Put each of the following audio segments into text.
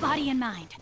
Body and mind.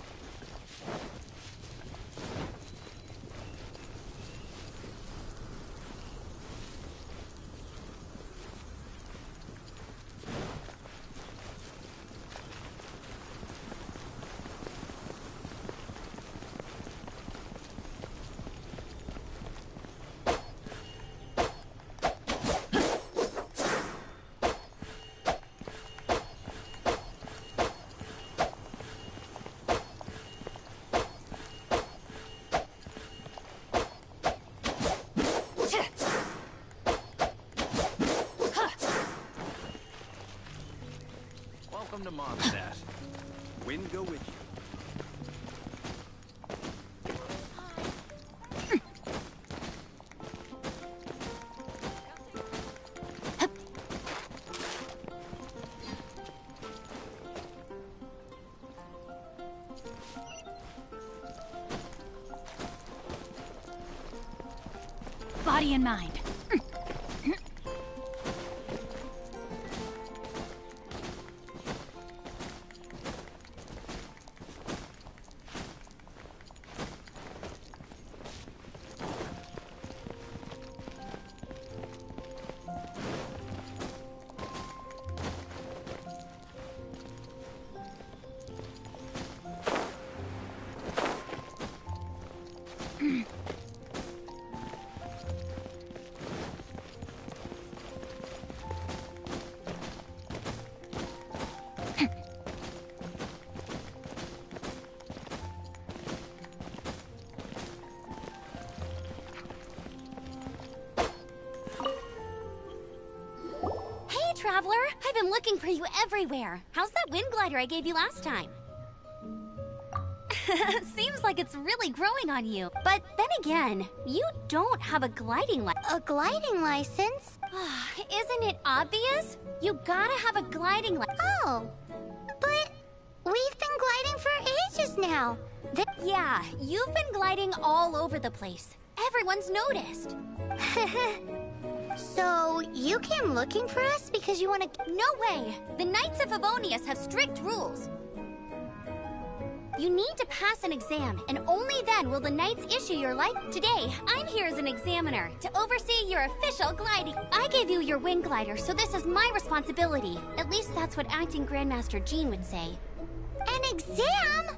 Welcome to Mondstadt. Wind go with you. Body and mind. Traveler, I've been looking for you everywhere. How's that wind glider I gave you last time? Seems like it's really growing on you. But then again, you don't have a gliding license. A gliding license? Isn't it obvious? You gotta have a gliding license. Oh, but we've been gliding for ages now. Yeah, you've been gliding all over the place. Everyone's noticed. So, you came looking for us because you want to... No way! The Knights of Favonius have strict rules. You need to pass an exam, and only then will the Knights issue your license. Today, I'm here as an examiner to oversee your official gliding. I gave you your wing glider, so this is my responsibility. At least that's what Acting Grandmaster Jean would say. An exam?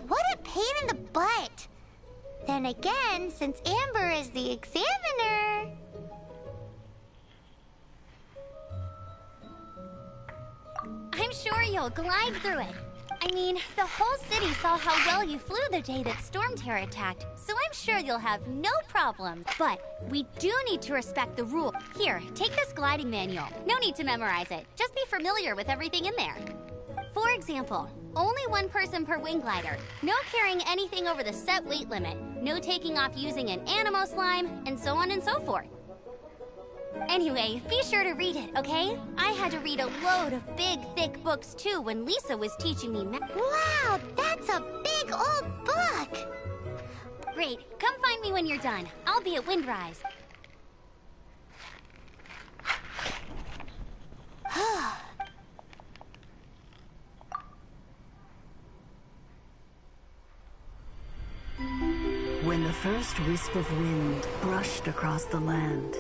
What a pain in the butt. Then again, since Amber is the examiner... I'm sure you'll glide through it. I mean, the whole city saw how well you flew the day that Storm Terror attacked, so I'm sure you'll have no problem. But we do need to respect the rule. Here, take this gliding manual. No need to memorize it. Just be familiar with everything in there. For example, only one person per wing glider. No carrying anything over the set weight limit. No taking off using an animo slime, and so on and so forth. Anyway, be sure to read it, okay? I had to read a load of big, thick books too when Lisa was teaching me math. Wow, that's a big old book! Great, come find me when you're done. I'll be at Windrise. When the first wisp of wind brushed across the land,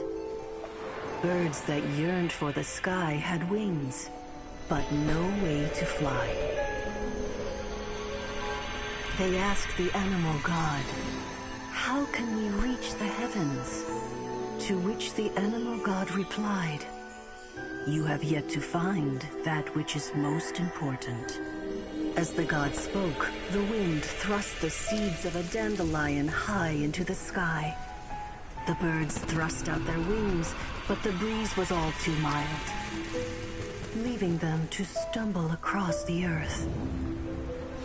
birds that yearned for the sky had wings, but no way to fly. They asked the animal god, "How can we reach the heavens?" To which the animal god replied, "You have yet to find that which is most important." As the god spoke, the wind thrust the seeds of a dandelion high into the sky. The birds thrust out their wings, but the breeze was all too mild, leaving them to stumble across the earth.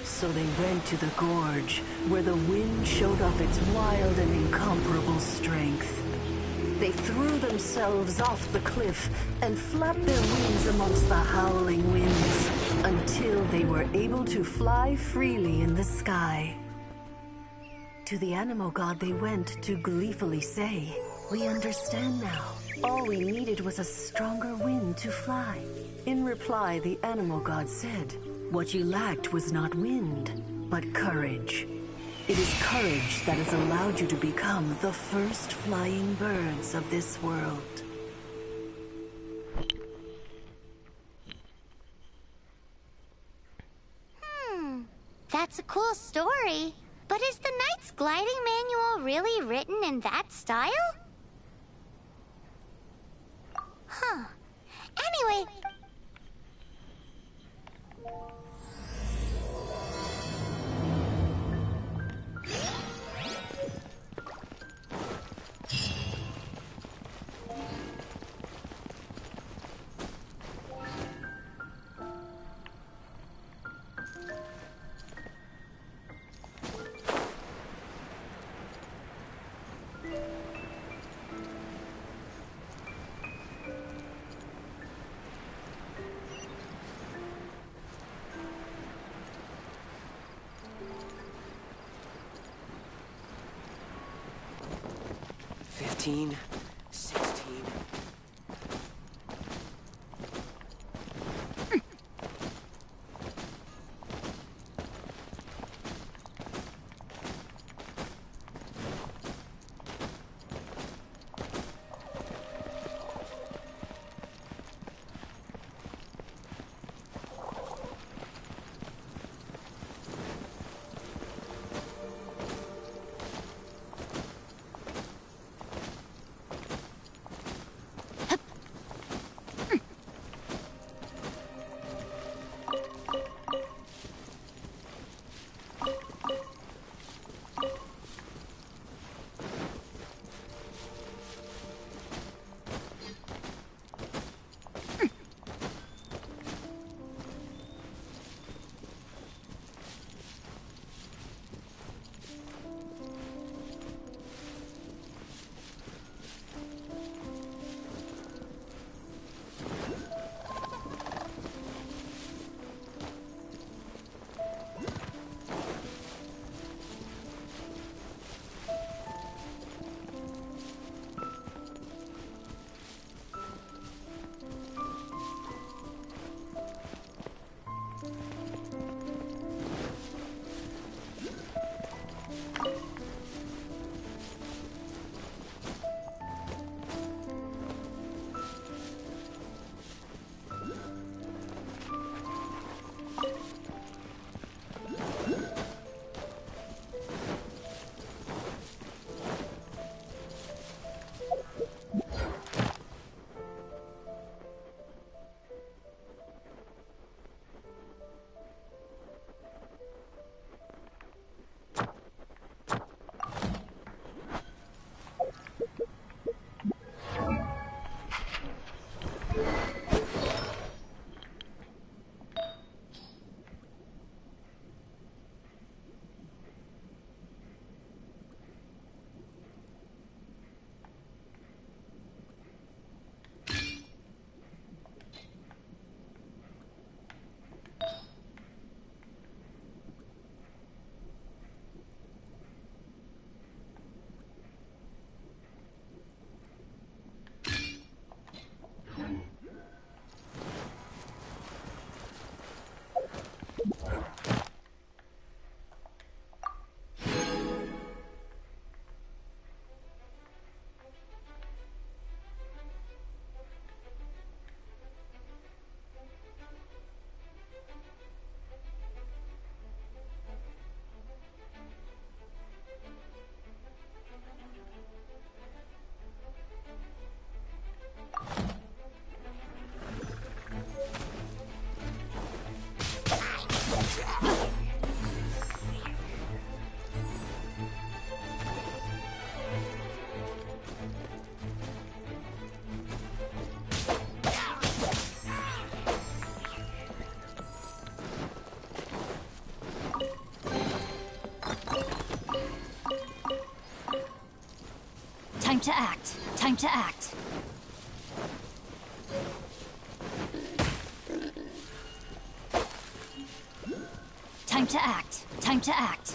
So they went to the gorge, where the wind showed off its wild and incomparable strength. They threw themselves off the cliff and flapped their wings amongst the howling winds until they were able to fly freely in the sky. To the animal god they went to gleefully say, "We understand now. All we needed was a stronger wind to fly." In reply, the animal god said, "What you lacked was not wind, but courage. It is courage that has allowed you to become the first flying birds of this world." That's a cool story. But is the Knight's gliding manual really written in that style? Huh. Anyway... $15, $16. Time to act. Time to act. Time to act. Time to act.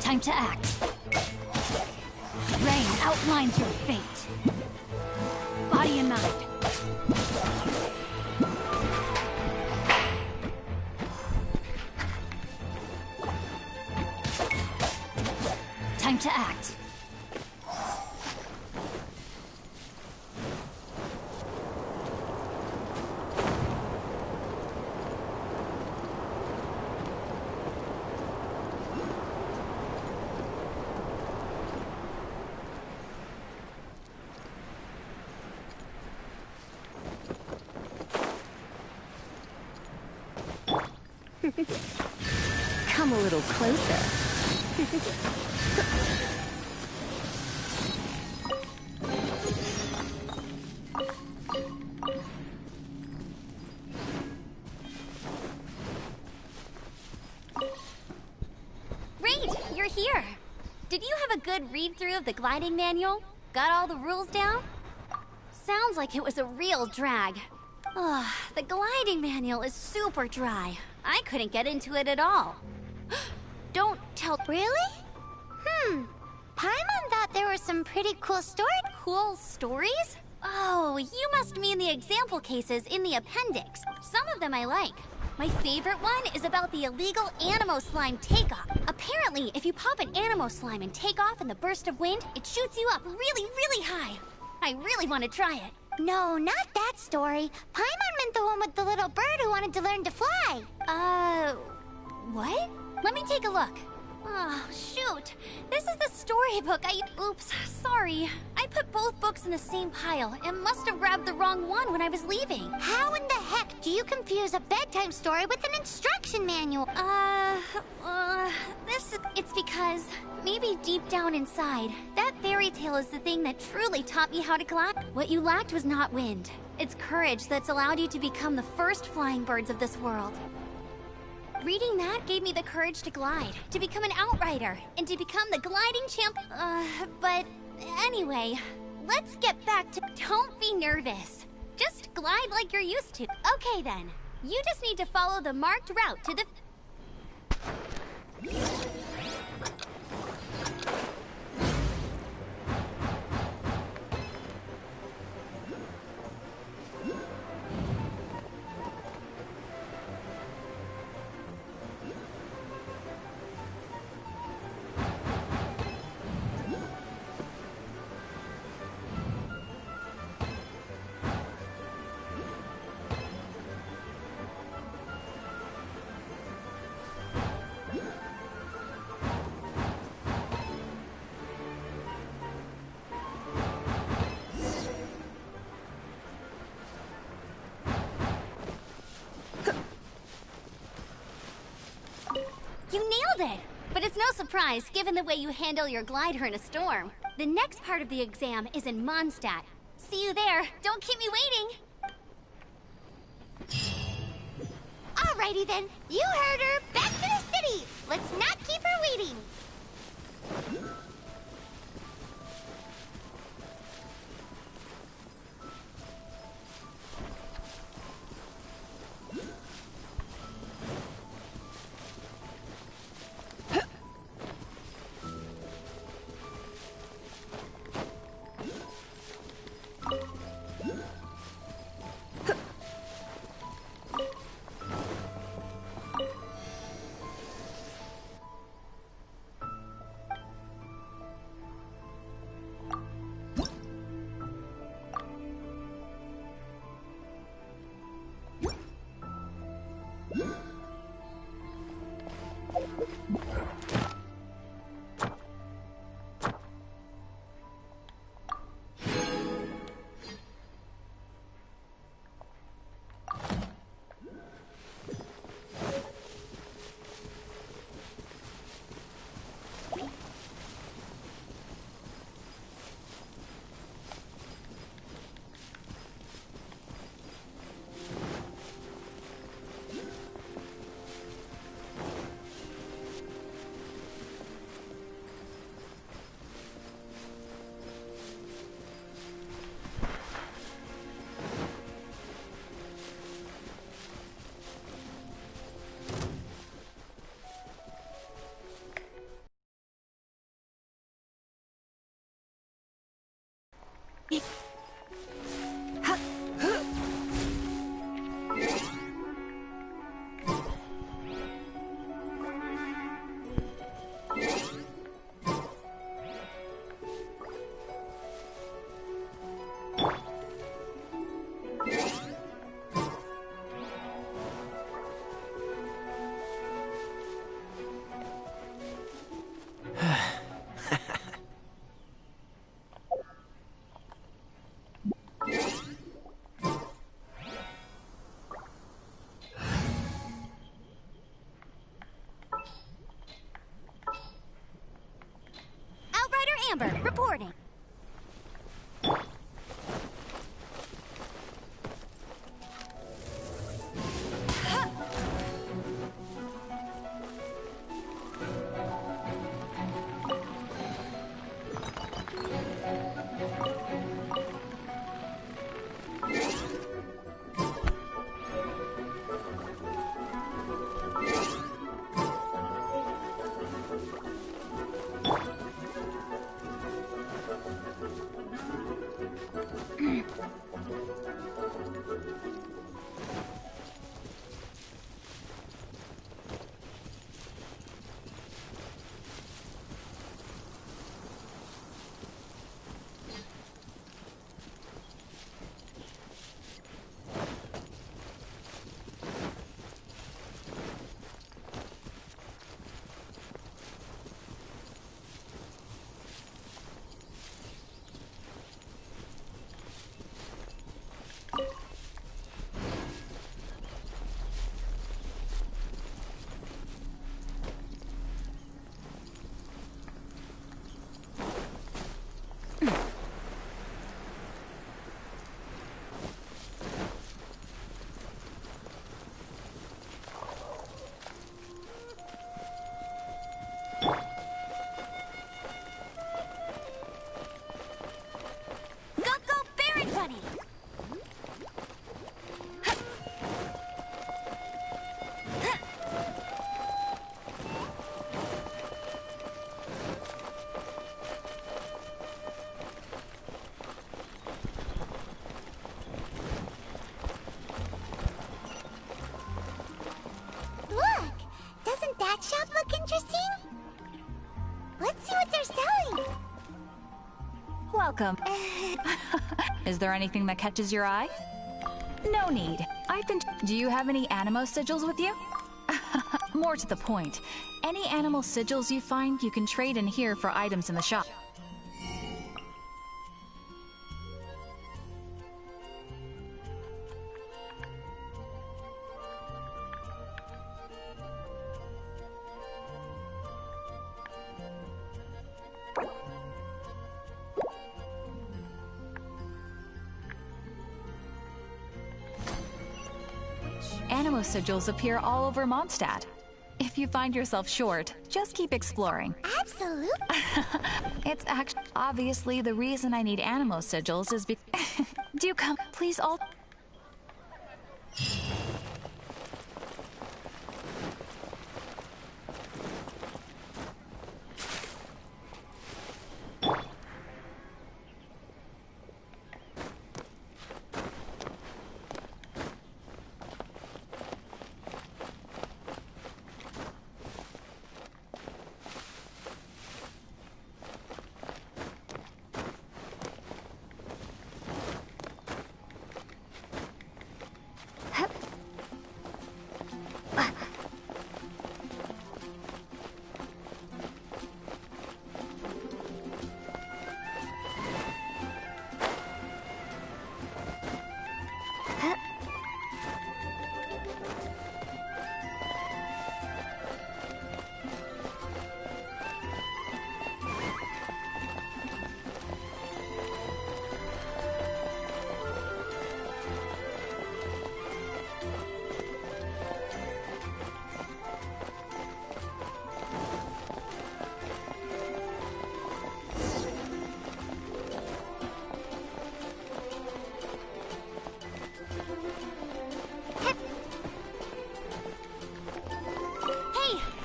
Time to act. Rain outlines your fate. Body and mind. Time to act. Come a little closer. Great, you're here. Did you have a good read-through of the gliding manual? Got all the rules down? Sounds like it was a real drag. Ugh, the gliding manual is super dry. I couldn't get into it at all. Don't tell... Really? Paimon thought there were some pretty cool stories. Cool stories? Oh, you must mean the example cases in the appendix. Some of them I like. My favorite one is about the illegal Animo Slime takeoff. Apparently, if you pop an Animo Slime and take off in the burst of wind, it shoots you up really, really high. I really want to try it. No, not that story. Paimon meant the one with the little bird who wanted to learn to fly. What? Let me take a look. Oh, shoot. This is the storybook Oops, sorry. I put both books in the same pile and must have grabbed the wrong one when I was leaving. How in the heck do you confuse a bedtime story with an instruction manual? It's because maybe deep down inside, that fairy tale is the thing that truly taught me how to glide. What you lacked was not wind. It's courage that's allowed you to become the first flying birds of this world. Reading that gave me the courage to glide, to become an outrider, and to become the gliding champ. But anyway, let's get back to... Don't be nervous. Just glide like you're used to. Okay then. You just need to follow the marked route to the... You nailed it! But it's no surprise, given the way you handle your glider in a storm. The next part of the exam is in Mondstadt. See you there. Don't keep me waiting! Alrighty then. You heard her. Back to the city. Let's not keep her waiting. Outrider Amber, reporting. shop look interesting? Let's see what they're selling. Welcome. Is there anything that catches your eye? No need. Do you have any Animo sigils with you? More to the point, any animal sigils you find, you can trade in here for items in the shop. Animo sigils appear all over Mondstadt. If you find yourself short, just keep exploring. Absolutely. It's actually obviously the reason I need Animo sigils is because do come, please all.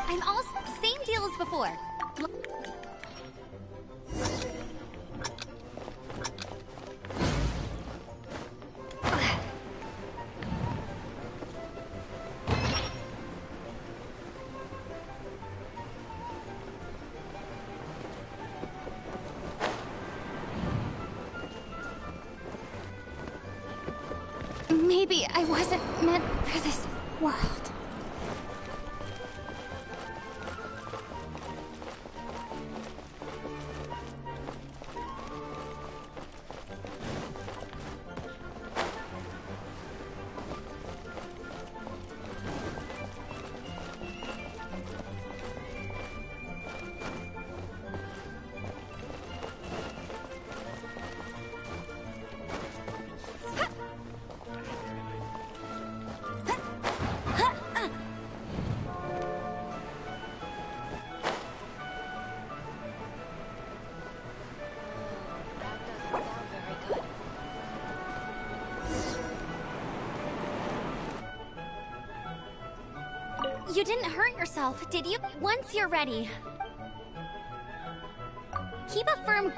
I'm all same deal as before. Maybe I wasn't meant for this world. You didn't hurt yourself, did you? Once you're ready, keep a firm...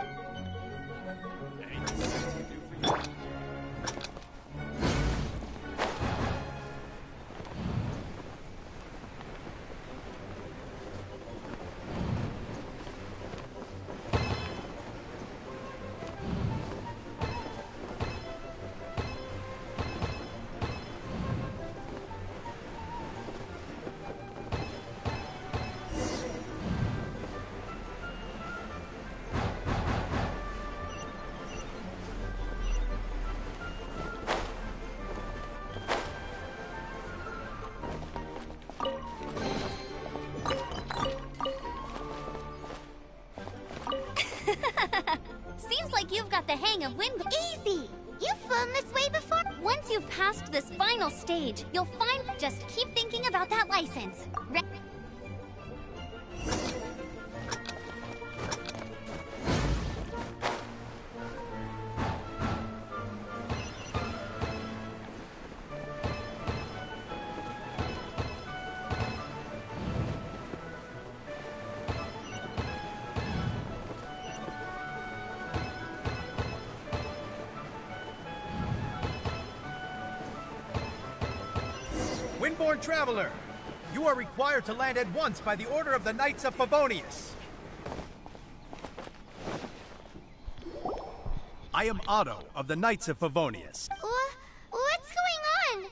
Seems like you've got the hang of wind. Easy! You've flown this way before? Once you've passed this final stage, you'll find... Just keep thinking about that license. Windborne Traveler, you are required to land at once by the order of the Knights of Favonius. I am Otto of the Knights of Favonius. What's going on?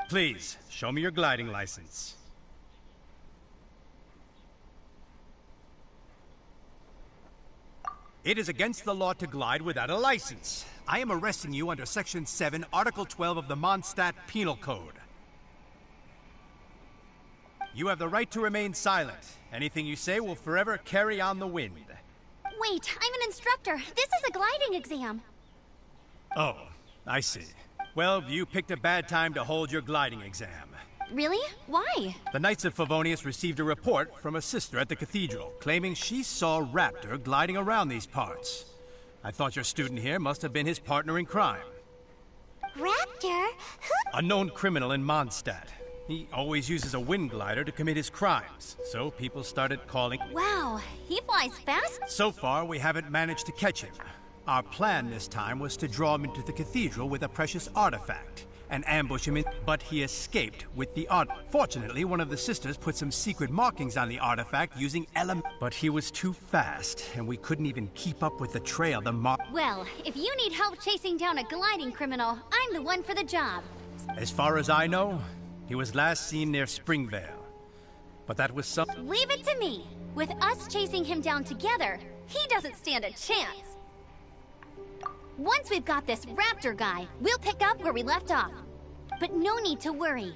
Please, show me your gliding license. It is against the law to glide without a license. I am arresting you under Section 7, Article 12 of the Mondstadt Penal Code. You have the right to remain silent. Anything you say will forever carry on the wind. Wait, I'm an instructor. This is a gliding exam. Oh, I see. Well, you picked a bad time to hold your gliding exam. Really? Why? The Knights of Favonius received a report from a sister at the cathedral, claiming she saw Raptor gliding around these parts. I thought your student here must have been his partner in crime. Raptor? A known criminal in Mondstadt. He always uses a wind glider to commit his crimes, so people started calling... Wow, he flies fast? So far, we haven't managed to catch him. Our plan this time was to draw him into the cathedral with a precious artifact and ambush him in... But he escaped with the art... Fortunately, one of the sisters put some secret markings on the artifact using But he was too fast, and we couldn't even keep up with the trail Well, if you need help chasing down a gliding criminal, I'm the one for the job. As far as I know, he was last seen near Springvale. But that was some... Leave it to me. With us chasing him down together, he doesn't stand a chance. Once we've got this Raptor guy, we'll pick up where we left off. But no need to worry.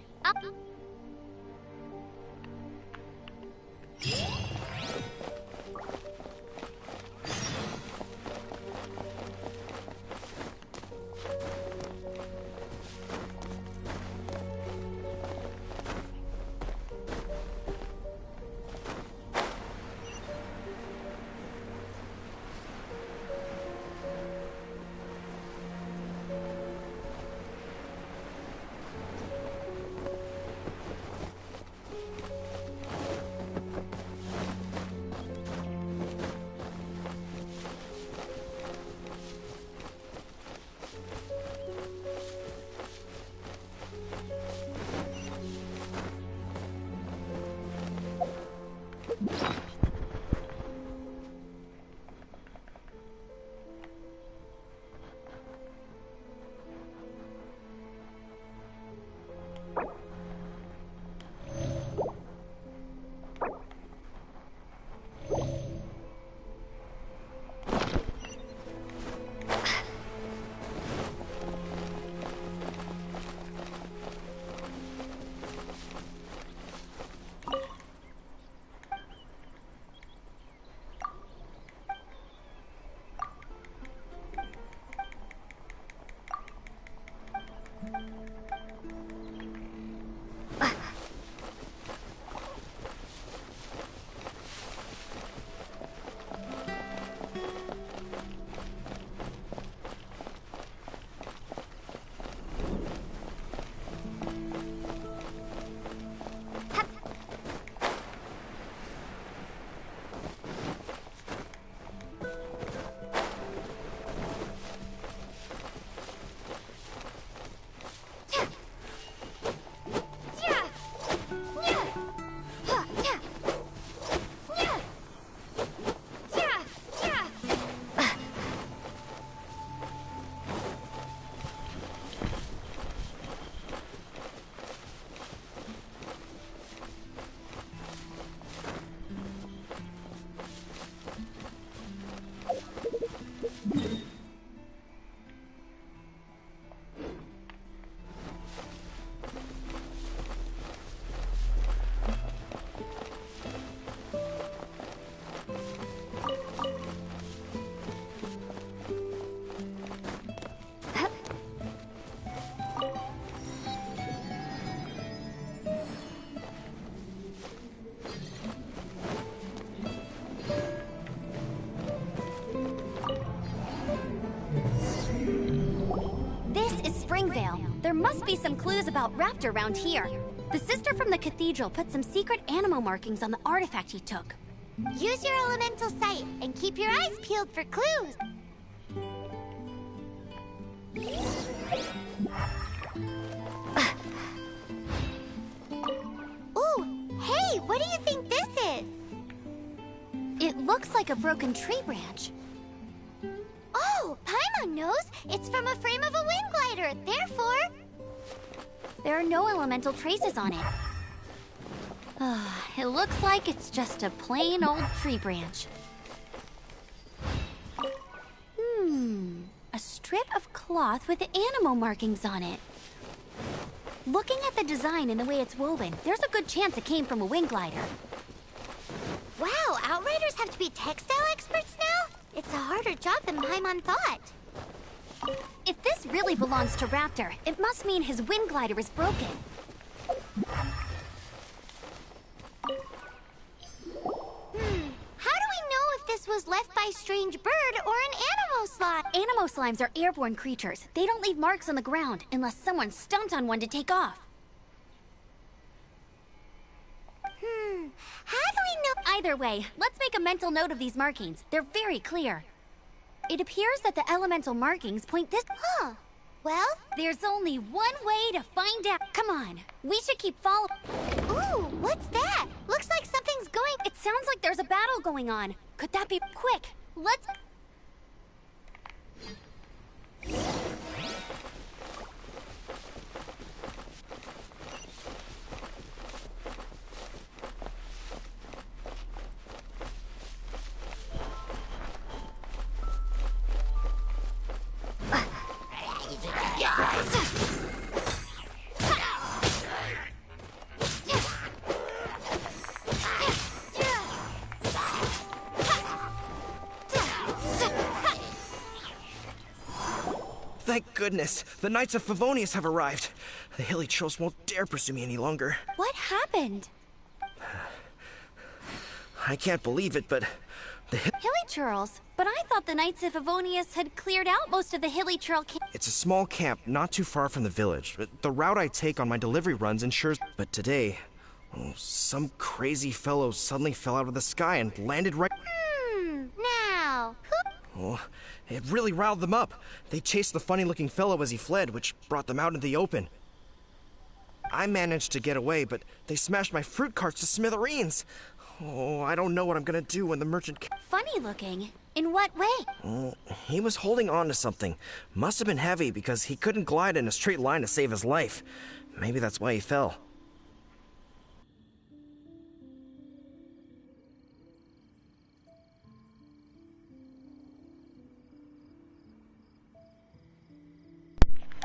must be some clues about Raptor around here. The sister from the cathedral put some secret animal markings on the artifact he took. Use your elemental sight and keep your eyes peeled for clues. Ooh, hey, what do you think this is? It looks like a broken tree branch. Oh, Paimon knows. It's from a frame of a wind glider. Therefore, There are no elemental traces on it. It looks like it's just a plain old tree branch. A strip of cloth with animal markings on it. Looking at the design and the way it's woven, there's a good chance it came from a wind glider. wow, Outriders have to be textile experts now? It's a harder job than Paimon thought. If this really belongs to Raptor, it must mean his wind glider is broken. How do we know if this was left by a strange bird or an animal slime? Animo slimes are airborne creatures. They don't leave marks on the ground unless someone stomped on one to take off. How do we know? Either way, let's make a mental note of these markings. They're very clear. It appears that the elemental markings point this... Huh. Well, There's only one way to find out. Come on, we should keep following. ooh, what's that? Looks like something's going... It sounds like there's a battle going on. Could that be... Quick, let's... Thank goodness, the Knights of Favonius have arrived. The hilly trolls won't dare pursue me any longer. What happened? I can't believe it, but Hilly Churls? But I thought the Knights of Favonius had cleared out most of the Hilly Churl camp. it's a small camp not too far from the village. The route I take on my delivery runs ensures... But today, some crazy fellow suddenly fell out of the sky and landed right... Now, who... Oh, it really riled them up. They chased the funny-looking fellow as he fled, which brought them out into the open. I managed to get away, but they smashed my fruit carts to smithereens. Oh, I don't know what I'm gonna do when the merchant... Funny looking. In what way? He was holding on to something. Must have been heavy because he couldn't glide in a straight line to save his life. Maybe that's why he fell.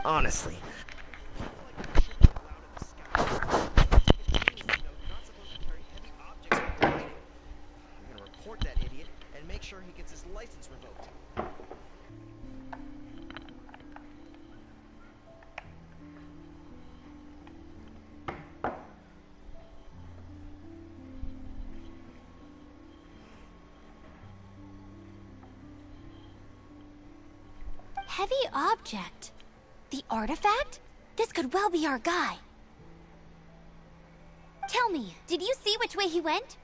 Honestly. I'm gonna report that idiot and make sure he gets his license revoked. Heavy object. The artifact? This could well be our guy. Tell me, did you see which way he went?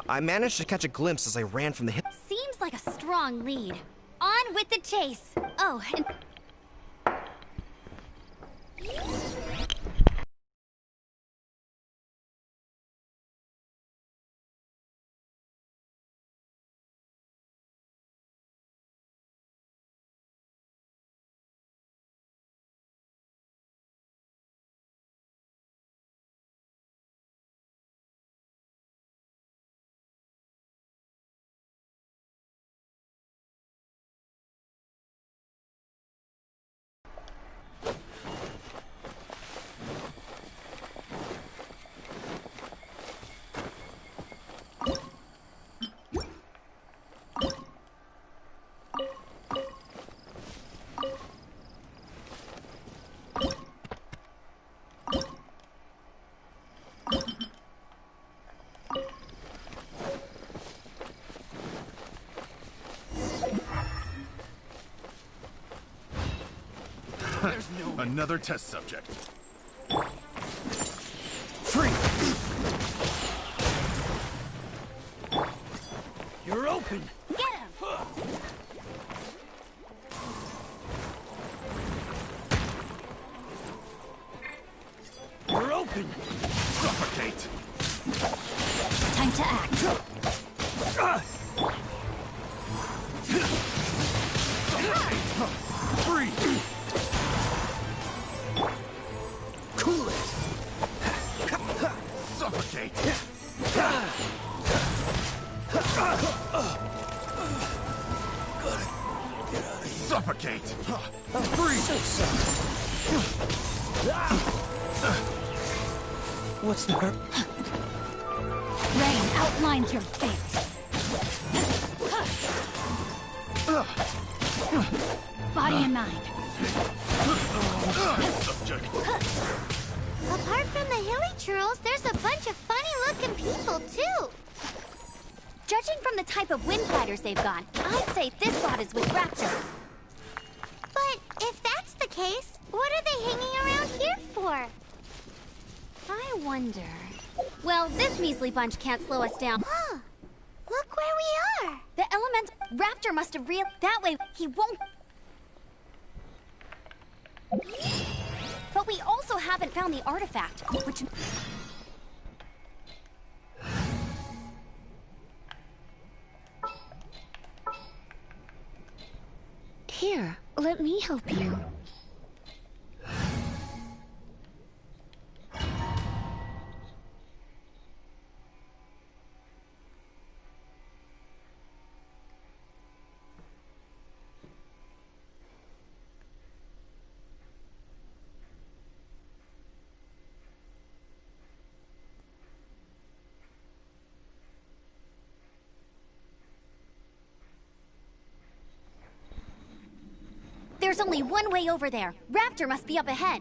I managed to catch a glimpse as I ran from the hill. Seems like a strong lead. On with the chase. Oh, and... Another test subject. Free! You're open! Get him! You're open! Suffocate! Time to act. Free! Cool it! Suffocate! Suffocate! Free! What's the hurt? Rain outlines your fate. Body and mind. Subject! Apart from the hilly churls, there's a bunch of funny-looking people, too. Judging from the type of wind fighters they've got, I'd say this lot is with Raptor. But if that's the case, what are they hanging around here for? I wonder... Well, this measly bunch can't slow us down. Huh. Look where we are. The element Raptor must have that way he won't... But we also haven't found the artifact, which... Here, let me help you. There's only one way over there. Raptor must be up ahead.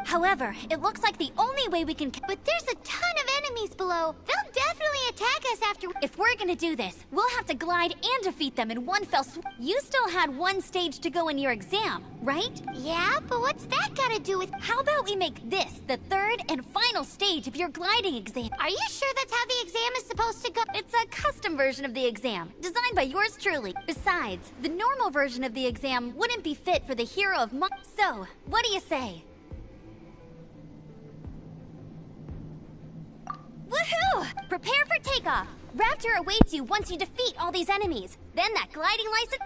However, it looks like the only way we can... But there's a ton of enemies below. They'll definitely attack us after... If we're gonna do this, we'll have to glide and defeat them in one fell swoop. You still had one stage to go in your exam, right? Yeah, but what's that gotta do with... How about we make this the third and final stage of your gliding exam? Are you sure that's how the exam is supposed to go? It's a custom version of the exam, designed by yours truly. Besides, the normal version of the exam wouldn't be fit for the hero of my... So, what do you say? Woohoo! Prepare for takeoff! Raptor awaits you once you defeat all these enemies. Then that gliding license...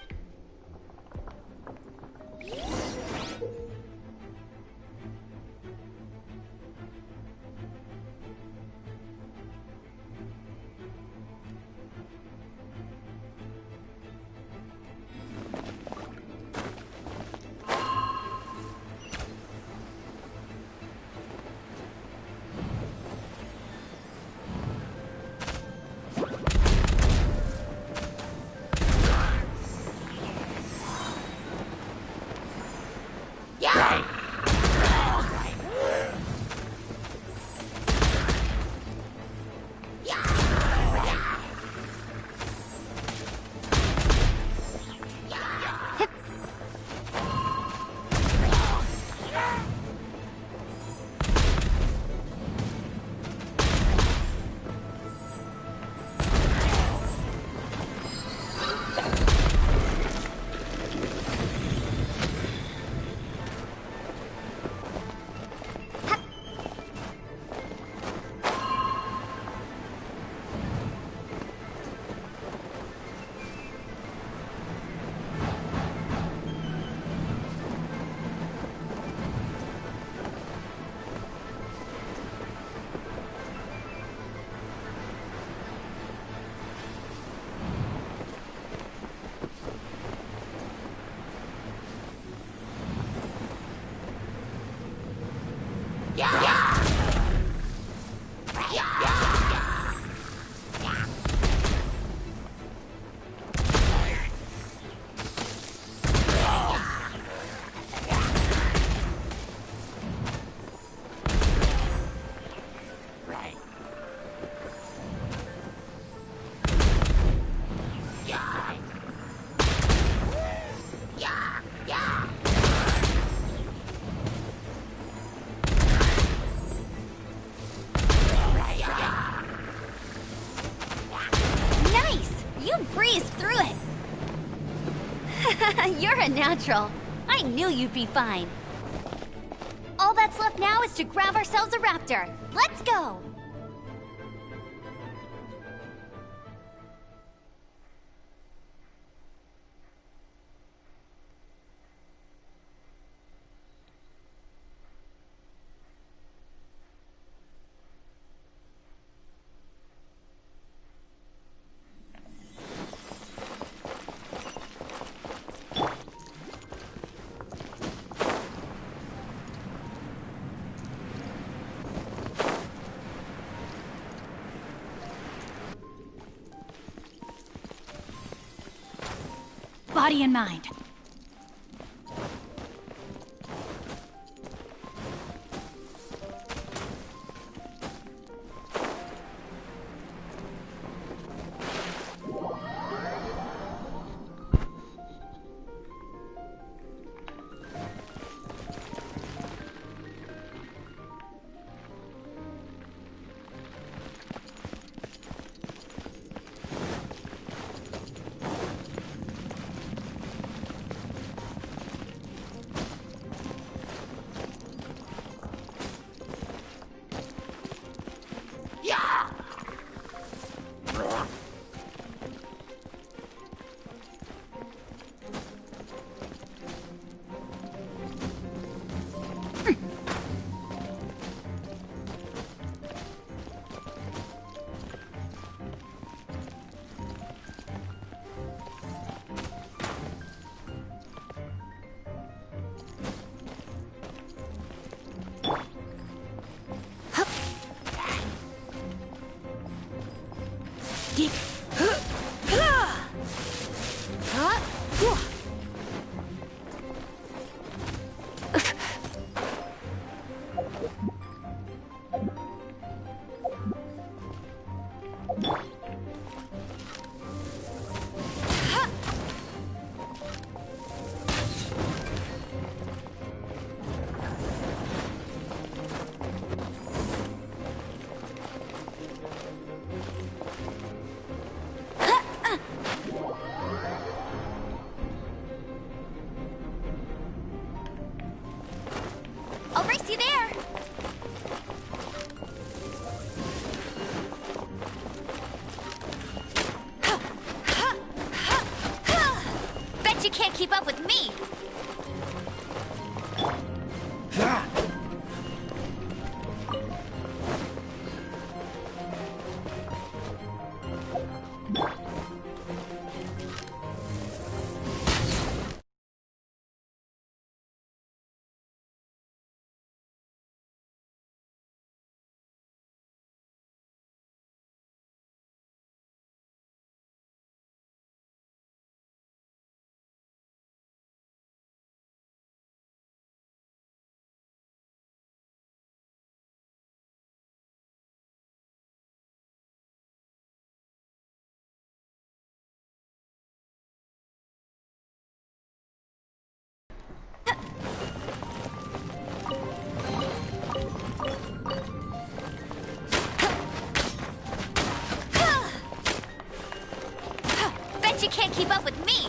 a natural. I knew you'd be fine. All that's left now is to grab ourselves a raptor. Let's go! Body and mind. I'll race you there! Bet you can't keep up with me! Bet you can't keep up with me!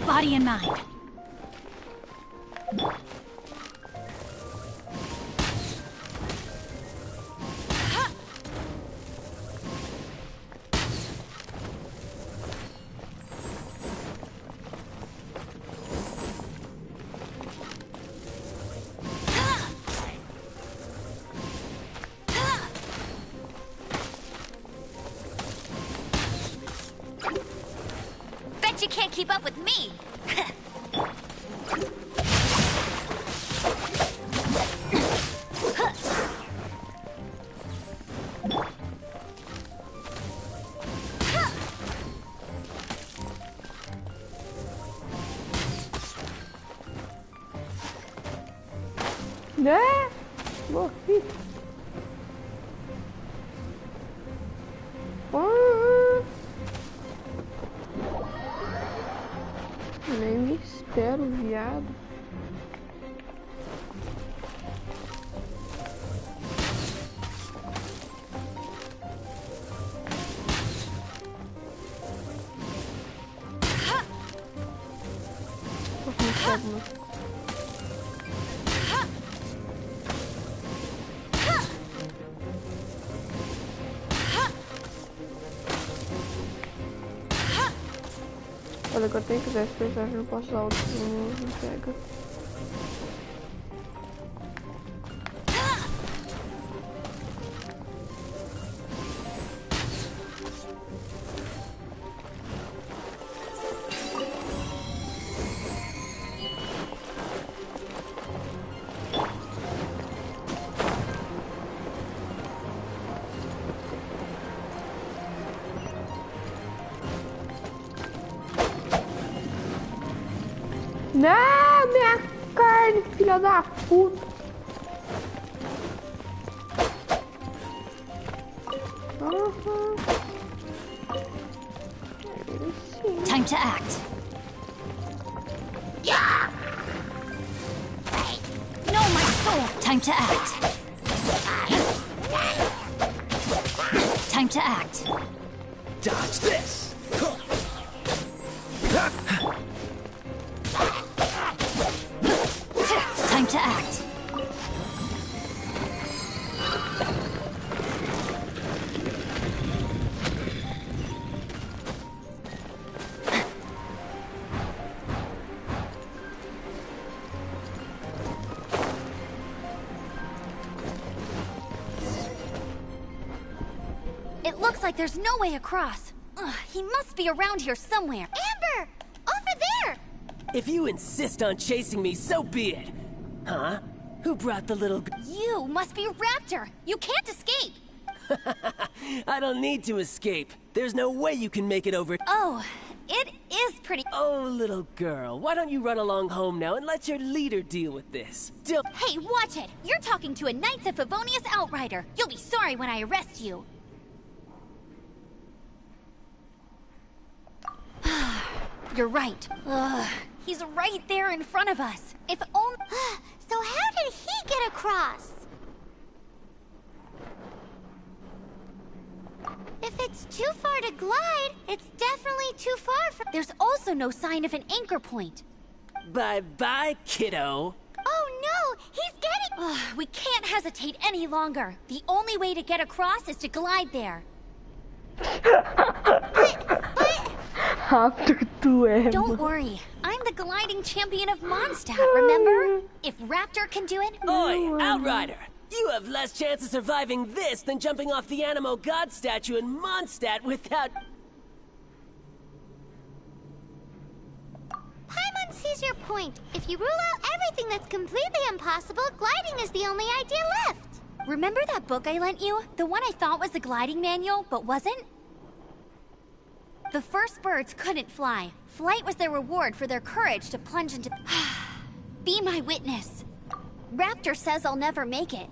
Body and mind. She can't keep up with me. Né? Morri. Nem me espero, viado. Olha, agora tem que usar esse personagem, não posso usar outro, não pega. Não, minha carne, filha da puta. Time to act. Yeah! No, my soul. Time to act. Time to act. Dodge this! Time to act. It looks like there's no way across. Ugh, he must be around here somewhere. Amber! Over there! If you insist on chasing me, so be it. Huh? Who brought the little... You must be Raptor. You can't escape. I don't need to escape. There's no way you can make it over... Oh, it is pretty... Oh, little girl, why don't you run along home now and let your leader deal with this? Hey, watch it! You're talking to a Knights of Favonius outrider. You'll be sorry when I arrest you. You're right. Ugh, he's right there in front of us. If only... So how did he get across? If it's too far to glide, it's definitely too far from... There's also no sign of an anchor point. Bye-bye, kiddo. Oh no! He's getting... Ugh, we can't hesitate any longer. The only way to get across is to glide there. Don't worry. I'm the gliding champion of Mondstadt, remember? If Raptor can do it... Oi, Outrider! You have less chance of surviving this than jumping off the Animo God statue in Mondstadt without... Paimon sees your point. If you rule out everything that's completely impossible, gliding is the only idea left. Remember that book I lent you? The one I thought was the gliding manual, but wasn't? The first birds couldn't fly. Flight was their reward for their courage to plunge into... Be my witness. Raptor says I'll never make it.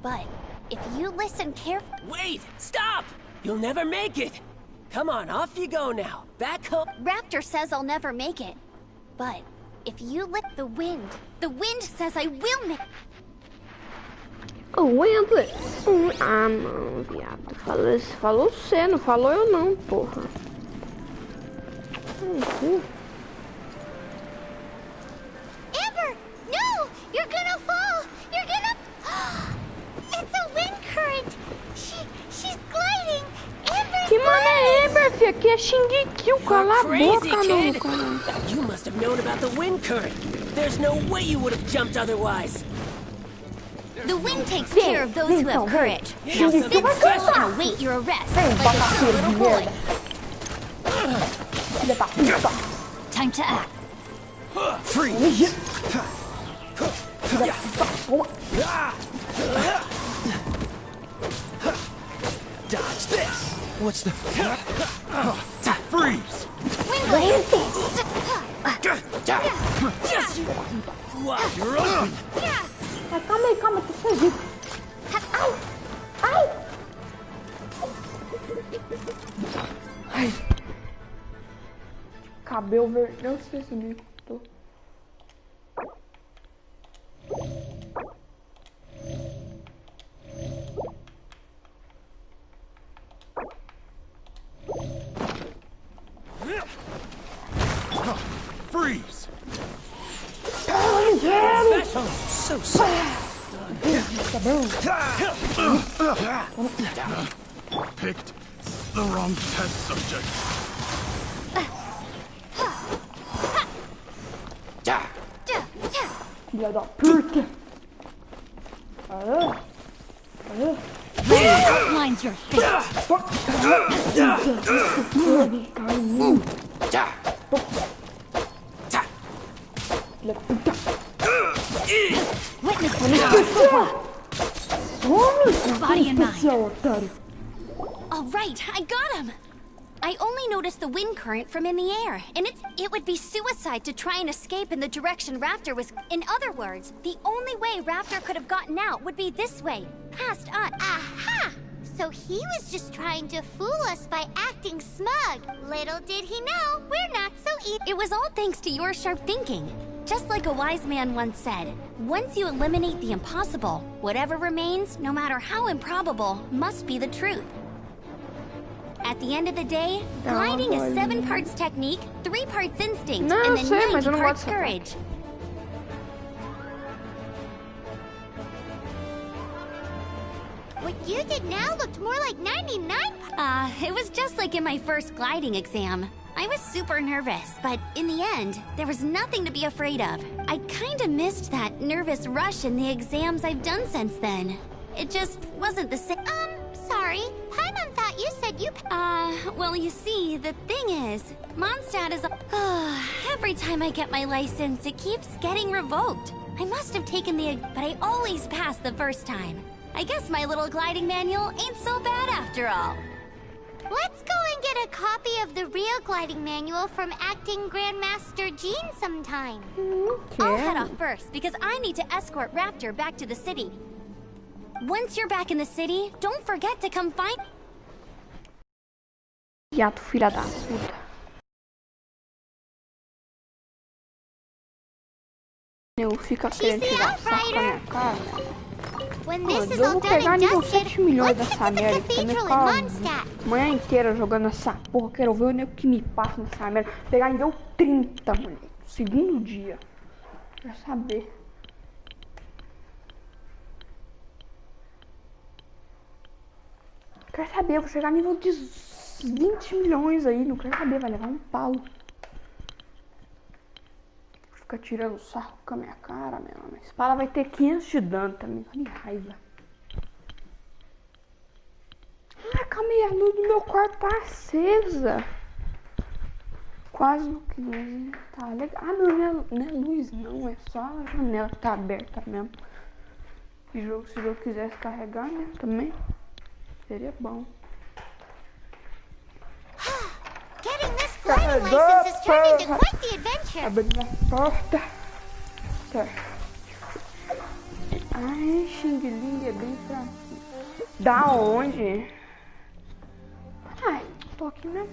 But if you listen carefully... Wait! Stop! You'll never make it! Come on, off you go now. Back home... Raptor says I'll never make it. But if you let the wind says I will make... O wind... Ah, não, viado. Falou você, não falou eu não, porra. Amber! No! You're gonna fall! You're gonna... It's a wind current! She's gliding! Amber's Que mano é Amber, filho? Aqui é Shingeki, cala a boca, kid. não. You must have known about the wind current. There's no way you would have jumped otherwise. The wind takes care of those who have courage. Now sit still and await your arrest, like a true little boy. Filha da puta. Time to act. Freeze! Dodge this! What's the... Freeze! Wow, you're open! Mas calma aí, calma, tô fugindo. Ai! Ai! Cabelo verde, não sei se me cortou. Freeze! So sad! Picked the wrong test subject. Filha da puta! Outlines your fate. Witness body in mind. All right, I got him. I only noticed the wind current from in the air, and it would be suicide to try and escape in the direction Raptor was. In other words, the only way Raptor could have gotten out would be this way, past us. Aha! So he was just trying to fool us by acting smug. Little did he know, we're not so easy. It was all thanks to your sharp thinking. Just like a wise man once said, once you eliminate the impossible, whatever remains, no matter how improbable, must be the truth. At the end of the day, gliding is 7 parts technique, 3 parts instinct, and then 90 parts courage. What you did now looked more like 99. It was just like in my first gliding exam. I was super nervous, but in the end, there was nothing to be afraid of. I kinda missed that nervous rush in the exams I've done since then. It just wasn't the same. Sorry. Paimon thought you said you... Well, you see, the thing is, Mondstadt is... every time I get my license, it keeps getting revoked. I must have taken the... but I always pass the first time. I guess my little gliding manual ain't so bad after all. Let's go and get a copy of the real gliding manual from Acting Grandmaster Jean sometime. I'll head off first, because I need to escort Raptor back to the city. Once you're back in the city, don't forget to come find... Viado, filha da puta. Eu fico querendo tirar sarro com a minha cara. Eu vou pegar nível 7 milhões dessa merda. Também ficar a manhã inteira jogando essa porra. Quero ver o nego que me passa nessa merda. Pegar nível 30, moleque. Segundo dia. Quero saber. Quero saber, eu vou chegar a nível de 20 milhões aí. Não quero saber, vai levar um pau. Fica tirando sarro com a minha cara, meu. A espada vai ter 500 de dano também. Que raiva. Ah, calma aí, a luz do meu quarto tá acesa. Quase no 15. Tá legal. Ah, não é luz não. É só a janela que tá aberta mesmo. Se o jogo quisesse carregar, né? Também seria bom. Getting this gliding license has turned into quite the adventure. Abrindo a porta. Tá. Ai, Xing Ling é bem fraquinho. Da onde? Ai, tô aqui mesmo.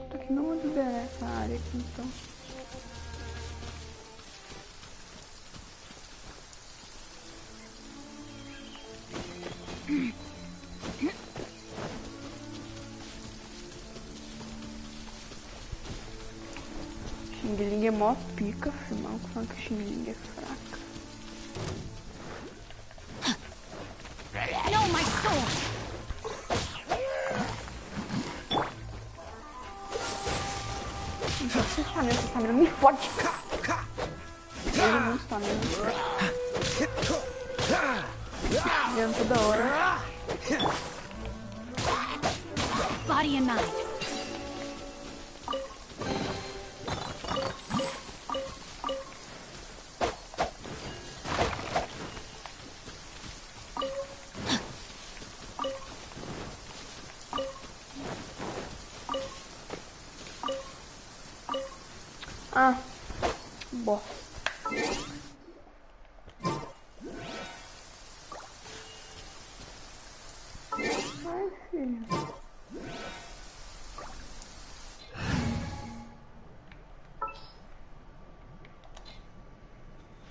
Tô aqui não vou liberar essa área aqui então. Xing Ling é mó pica, filmão, falando que Xing Ling é fraca. No, my sword! Essa câmera me fode. Ele não está mesmo. Vendo toda hora. Body in mind. Ah, bosta. Ai, filho.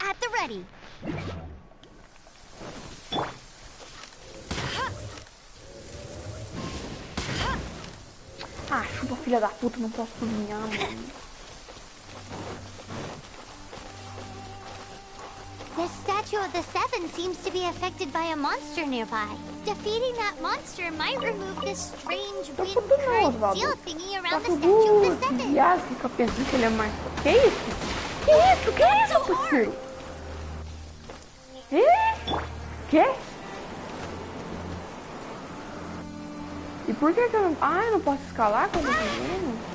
At the ready. Ah, chupa, filha da puta, não posso cozinhar, mano. The statue of the Seven seems to be affected by a monster nearby. Defeating that monster might remove this strange wind current seal thingy around the statue of the Seven. Ah, fica pensando que ele é mais... Que isso? Que isso? Que isso, possível? Que? E por que que eu não... Ah, eu não posso escalar quando eu tô vendo?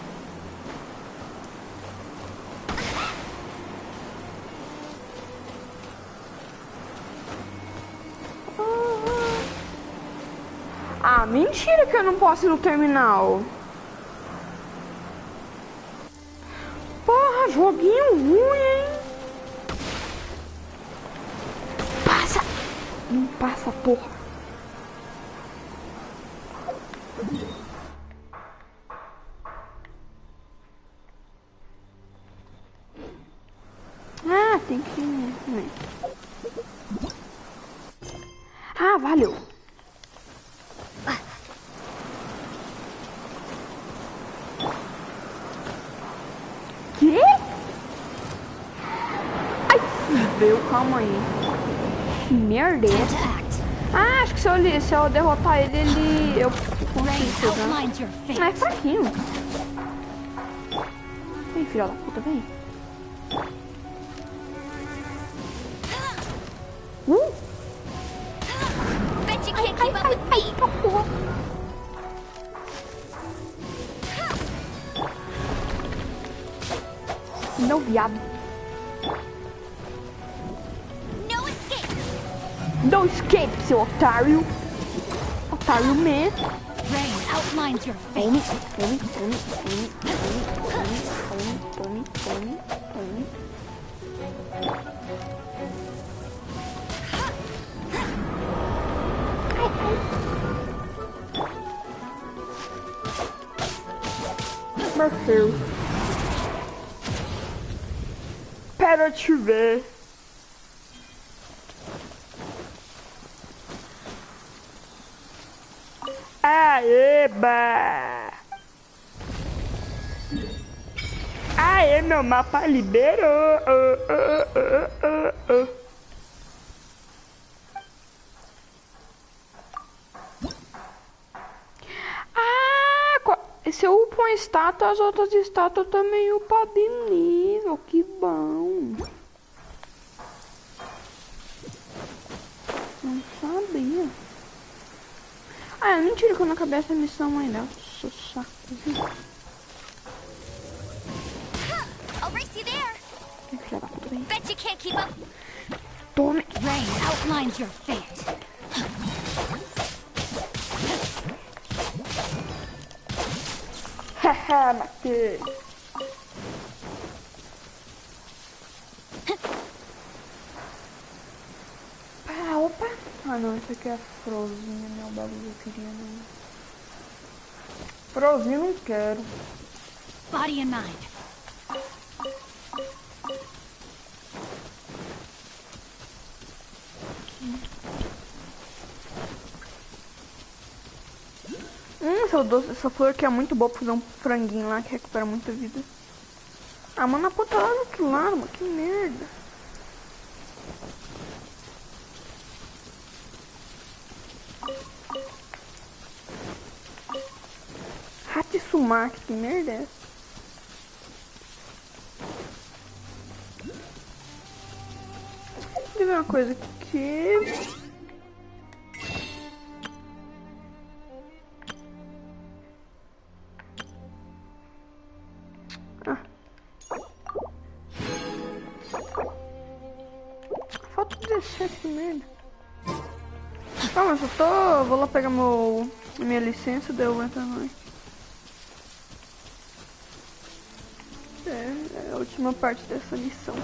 Ah, mentira que eu não posso ir no terminal. Porra, joguinho ruim, hein? Passa! Não passa, porra. Ah, tem que... Ah, valeu. Que? Ai, fudeu, calma aí. Que merda é essa? Ah, acho que se eu derrotar ele, eu consigo, né? É fraquinho. Vem, filha da puta, vem. Ai, tá porra. Não, viado. No escape, seu otário. Otário man. Rain outlines your Tome, fate. tome, tome, tome, tome, tome, tome, tome. Ai, ai. Morreu. Para te ver. Aeba! Aê, meu mapa liberou! Ah, se eu upo uma estátua, as outras estátuas também upam de nível. Que bom! Não sabia. Ah, é mentira que eu não acabei essa missão ainda. Nossa, saco. I'll race you there. Filha da puta, vem. Bet you can't keep up. Tome. Rain outlines your fate. Haha, matei. Opa. Ah, não, isso aqui é Frozinha, meu bagulho eu queria não. Frozinha não quero. Body and mind. Essa flor aqui é muito boa pra fazer um franguinho lá que recupera muita vida. Ah, mano, a puta lá do outro lado, mano, que merda. Hatsumaki, que merda é essa? Deixa eu ver uma coisa aqui. Falta 17, que merda. Calma, eu só tô... Vou lá pegar minha licença, daí eu entro mais. É a última última parte dessa lição.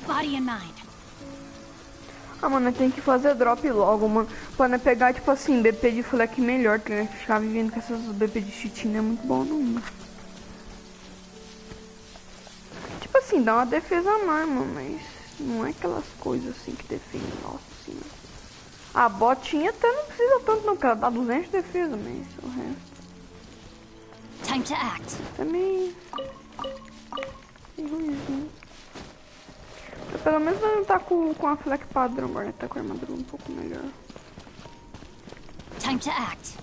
Body and mind. Ah, mano, tem que fazer drop logo, mano. Pra não pegar, tipo assim, BP de fleck melhor, tá ligado? Ficar vivendo com essas BP de cheat não é muito bom, não, mano. Tipo assim, dá uma defesa a mais, mano, mas não é aquelas coisas assim que defendem, nossa senhora. A botinha até não precisa tanto, não, porque ela dá 200 de defesa, mas o resto. Time to act. Também. Tem ruimzinho. Pelo menos não tá com a fleck padrão, agora tá com a armadura um pouco melhor. Time to act.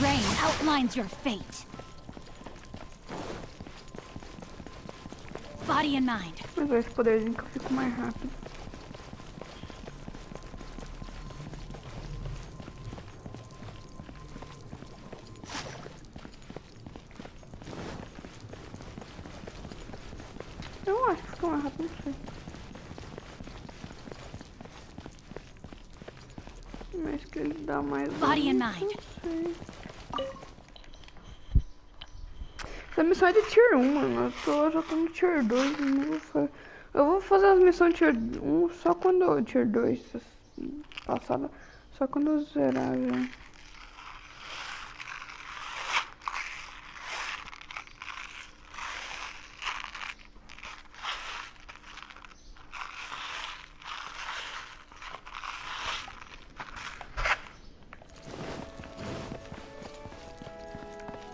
Rain outlines your fate. Body and mind. Mas esse poderzinho que eu fico mais rápido. Eu acho que fica mais rápido, não sei. Mas que ele dá mais. Body and mind. Essa missão é de tier 1, mano. Eu já tô no tier 2. Eu vou fazer as missões tier 1 só quando eu. Tier 2 passada. Só quando eu zerar já.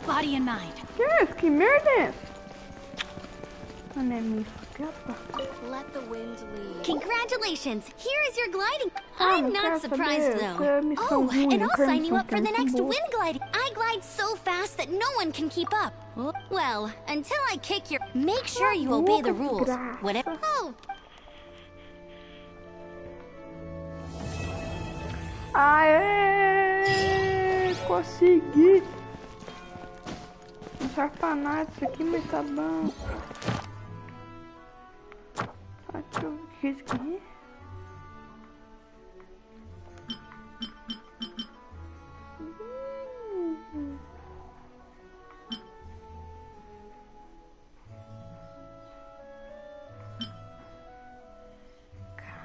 Body and mind. Yes, que merda é essa? Não é minha. Let the wind lead. Congratulations! Here is your gliding. Ah, I'm não quero not surprised saber. though. Missão Oh, ruim, and eu I'll quero sign you missão up for the que é next boa. wind gliding. I glide so fast that no one can keep up. Well, until I kick your. Make sure you obey the rules. Whatever. Oh. Aê! Consegui! Não serve pra nada isso aqui, mas tá bom. Deixa eu ver o que é isso aqui.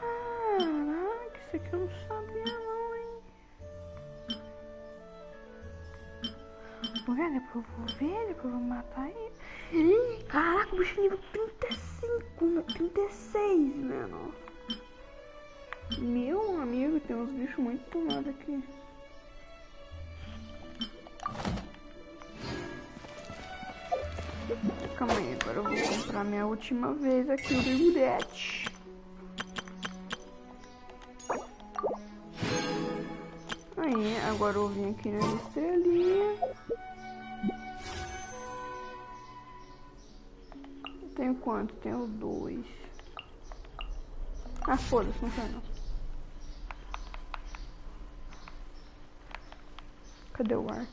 Caraca, isso aqui eu não sabia não, hein? Vou ver, depois eu vou ver, depois eu vou matar ele. Ih, caraca, o bicho nível 35, não, 36, mano. Meu amigo, tem uns bichos muito tomados aqui. Calma aí, agora eu vou comprar minha última vez aqui o Rigurete. Aí, agora eu vim aqui na estrelinha. Tenho quanto? Tenho 2. Ah, foda-se, não foi não. Cadê o arco?